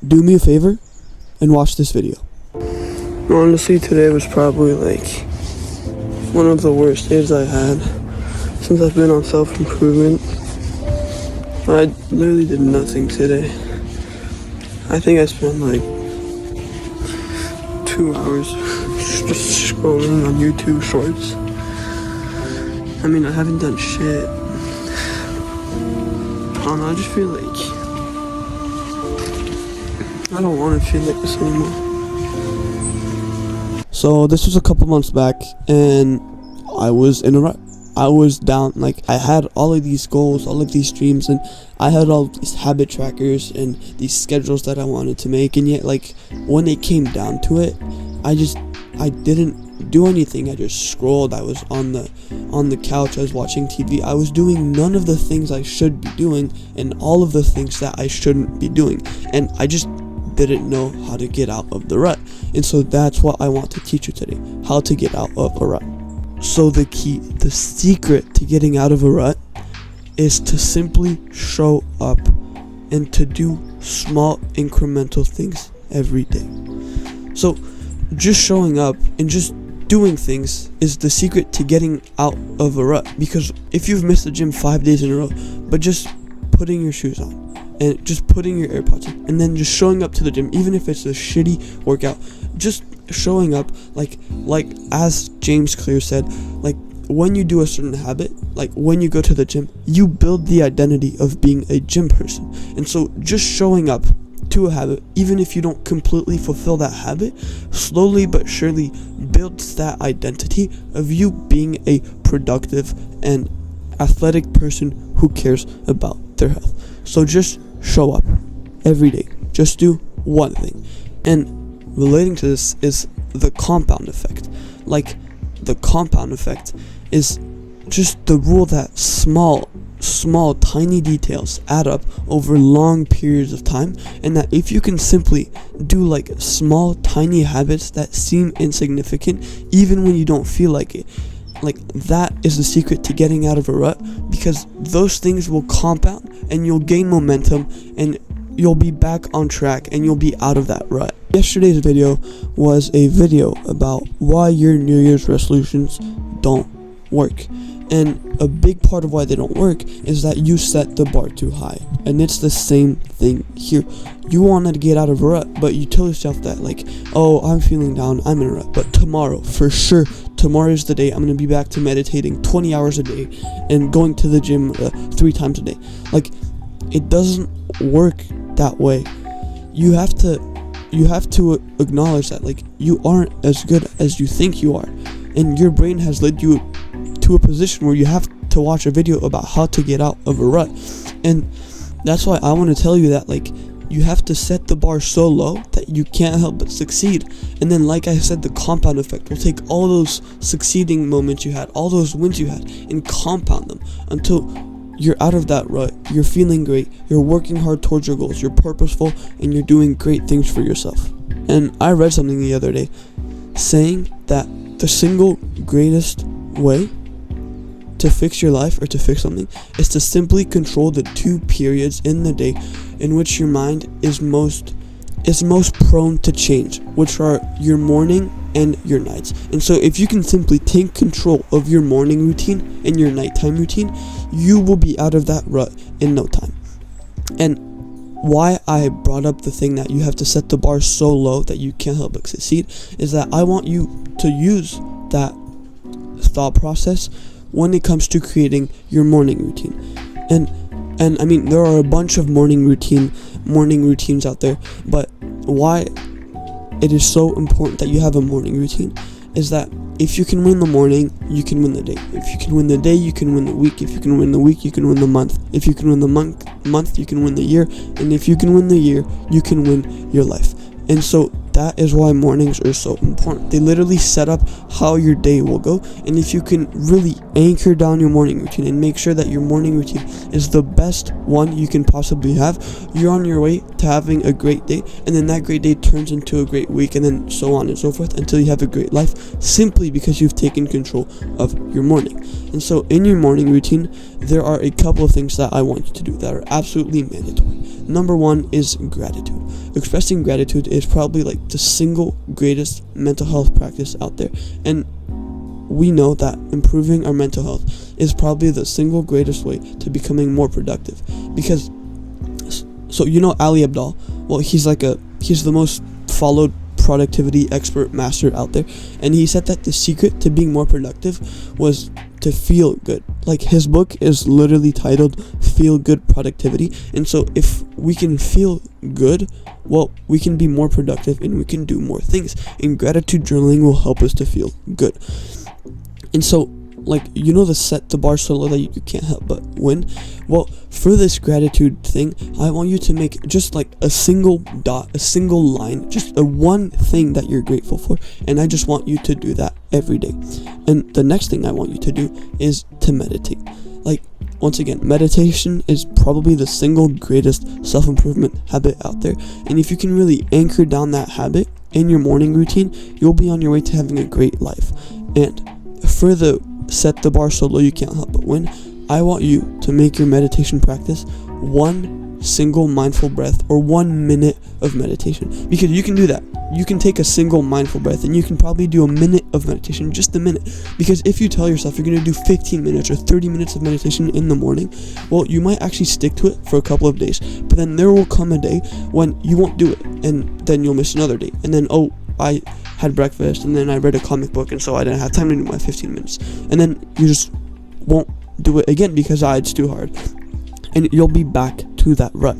do me a favor and watch this video. Honestly, today was probably like one of the worst days I had since I've been on self-improvement. I literally did nothing today. I think I spent like 2 hours just scrolling on YouTube Shorts. I mean, I haven't done shit. I don't know, I just feel like I don't want to feel like this anymore. So this was a couple months back, and I was in a rut. I was down. Like, I had all of these goals, all of these dreams, and I had all these habit trackers and these schedules that I wanted to make, and yet, like, when it came down to it, I didn't do anything. I just scrolled. I was on the couch. I was watching TV. I was doing none of the things I should be doing and all of the things that I shouldn't be doing, and I just didn't know how to get out of the rut. And so that's what I want to teach you today, how to get out of a rut. So the secret to getting out of a rut is to simply show up and to do small incremental things every day. So just showing up and just doing things is the secret to getting out of a rut. Because if you've missed the gym 5 days in a row, but just putting your shoes on and just putting your AirPods in and then just showing up to the gym, even if it's a shitty workout, just showing up, like as James Clear said, like when you do a certain habit, like when you go to the gym, you build the identity of being a gym person. And so just showing up to a habit, even if you don't completely fulfill that habit, slowly but surely builds that identity of you being a productive and athletic person who cares about their health. So just show up every day. Just do one thing. And relating to this is the compound effect. Like, the compound effect is just the rule that small tiny details add up over long periods of time, and that if you can simply do like small tiny habits that seem insignificant even when you don't feel like it, like that is the secret to getting out of a rut, because those things will compound and you'll gain momentum and you'll be back on track and you'll be out of that rut. Yesterday's video was a video about why your New Year's resolutions don't work. And a big part of why they don't work is that you set the bar too high. And it's the same thing here. You wanted to get out of a rut, but you tell yourself that, like, oh, I'm feeling down, I'm in a rut. But tomorrow, for sure, tomorrow is the day I'm going to be back to meditating 20 hours a day and going to the gym 3 times a day. Like, it doesn't work that way. You have to acknowledge that, like, you aren't as good as you think you are. And your brain has led you to a position where you have to watch a video about how to get out of a rut. And that's why I want to tell you that, like, you have to set the bar so low that you can't help but succeed. And then, like I said, the compound effect will take all those succeeding moments you had, all those wins you had, and compound them until you're out of that rut, you're feeling great, you're working hard towards your goals, you're purposeful, and you're doing great things for yourself. And I read something the other day saying that the single greatest way to fix your life or to fix something is to simply control the 2 periods in the day in which your mind is most prone to change, which are your morning and your nights. And so if you can simply take control of your morning routine and your nighttime routine, you will be out of that rut in no time. And why I brought up the thing that you have to set the bar so low that you can't help but succeed is that I want you to use that thought process when it comes to creating your morning routine. And I mean, there are a bunch of morning routines out there, but why it is so important that you have a morning routine is that if you can win the morning, you can win the day. If you can win the day, you can win the week. If you can win the week, you can win the month. If you can win the month, you can win the year. And if you can win the year, you can win your life. And so that is why mornings are so important. They literally set up how your day will go, and if you can really anchor down your morning routine and make sure that your morning routine is the best one you can possibly have, you're on your way to having a great day, and then that great day turns into a great week, and then so on and so forth until you have a great life, simply because you've taken control of your morning. And so in your morning routine, there are a couple of things that I want you to do that are absolutely mandatory. Number one is gratitude. Expressing gratitude is probably like the single greatest mental health practice out there, and we know that improving our mental health is probably the single greatest way to becoming more productive. Because, so you know Ali Abdaal, well, he's the most followed productivity expert master out there, and he said that the secret to being more productive was to feel good. Like, his book is literally titled Feel Good Productivity, and so if we can feel good, well, we can be more productive and we can do more things, and gratitude journaling will help us to feel good. And so, like, you know the set the bar so low that you can't help but win? Well, for this gratitude thing, I want you to make just like a single dot, a single line, just a one thing that you're grateful for, and I just want you to do that every day. And the next thing I want you to do is to meditate. Like, once again, meditation is probably the single greatest self-improvement habit out there, and if you can really anchor down that habit in your morning routine, you'll be on your way to having a great life. And for the set the bar so low you can't help but win, I want you to make your meditation practice one single mindful breath or 1 minute of meditation, because you can do that. You can take a single mindful breath and you can probably do a minute of meditation, just a minute, because if you tell yourself you're going to do 15 minutes or 30 minutes of meditation in the morning, well, you might actually stick to it for a couple of days, but then there will come a day when you won't do it, and then you'll miss another day, and then, oh, I had breakfast and then I read a comic book and so I didn't have time to do my 15 minutes, and then you just won't do it again because it's too hard, and you'll be back to that rut.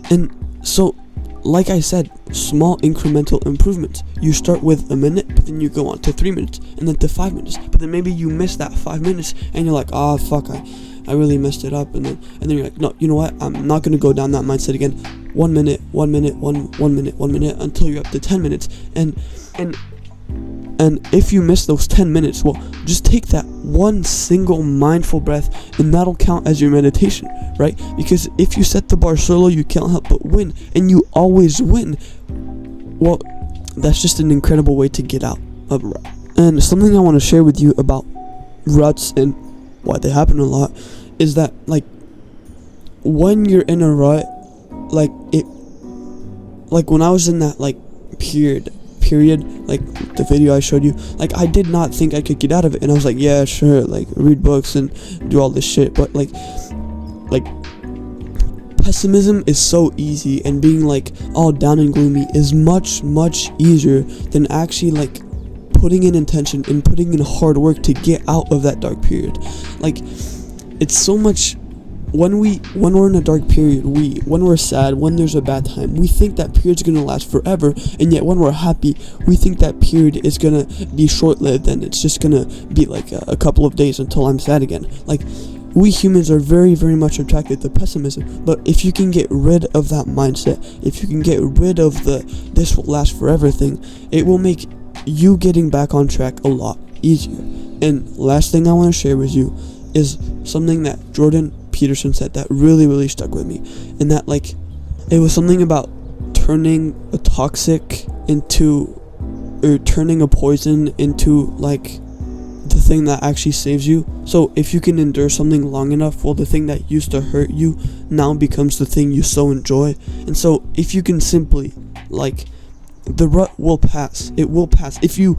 And so, like I said, small incremental improvements. You start with a minute, but then you go on to 3 minutes, and then to 5 minutes, but then maybe you miss that 5 minutes and you're like, fuck, I really messed it up, and then you're like, no, you know what, I'm not gonna go down that mindset again. 1 minute, 1 minute, one minute, until you're up to 10 minutes, and if you miss those 10 minutes, well, just take that one single mindful breath, and that'll count as your meditation, right? Because if you set the bar so low you can't help but win, and you always win, well, that's just an incredible way to get out of a rut. And something I want to share with you about ruts and why they happen a lot is that, like, when you're in a rut, like when I was in that, like, period, like the video I showed you, like, I did not think I could get out of it, and I was like, yeah, sure, like, read books and do all this shit, but like pessimism is so easy, and being like all down and gloomy is much easier than actually like putting in intention and putting in hard work to get out of that dark period. Like, it's so much. When we're in a dark period, when we're sad, when there's a bad time, we think that period's gonna last forever, and yet when we're happy, we think that period is gonna be short-lived, and it's just gonna be like a couple of days until I'm sad again. Like, we humans are very much attracted to pessimism, but if you can get rid of that mindset, if you can get rid of the this will last forever thing, it will make you getting back on track a lot easier. And last thing I want to share with you is something that Jordan Peterson said that really stuck with me, and that, like, it was something about turning a toxic into, or turning a poison into, like, the thing that actually saves you. So if you can endure something long enough, well, the thing that used to hurt you now becomes the thing you so enjoy. And so if you can simply, like, the rut will pass. It will pass if you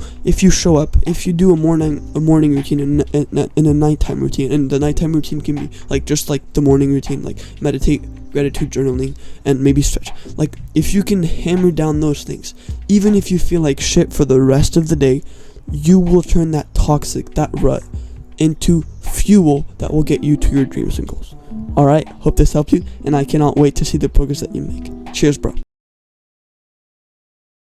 show up. If you do a morning routine and a nighttime routine, and the nighttime routine can be like just like the morning routine, like meditate, gratitude journaling, and maybe stretch. Like, if you can hammer down those things, even if you feel like shit for the rest of the day, you will turn that rut into fuel that will get you to your dreams and goals. Alright, hope this helped you, and I cannot wait to see the progress that you make. Cheers, bro.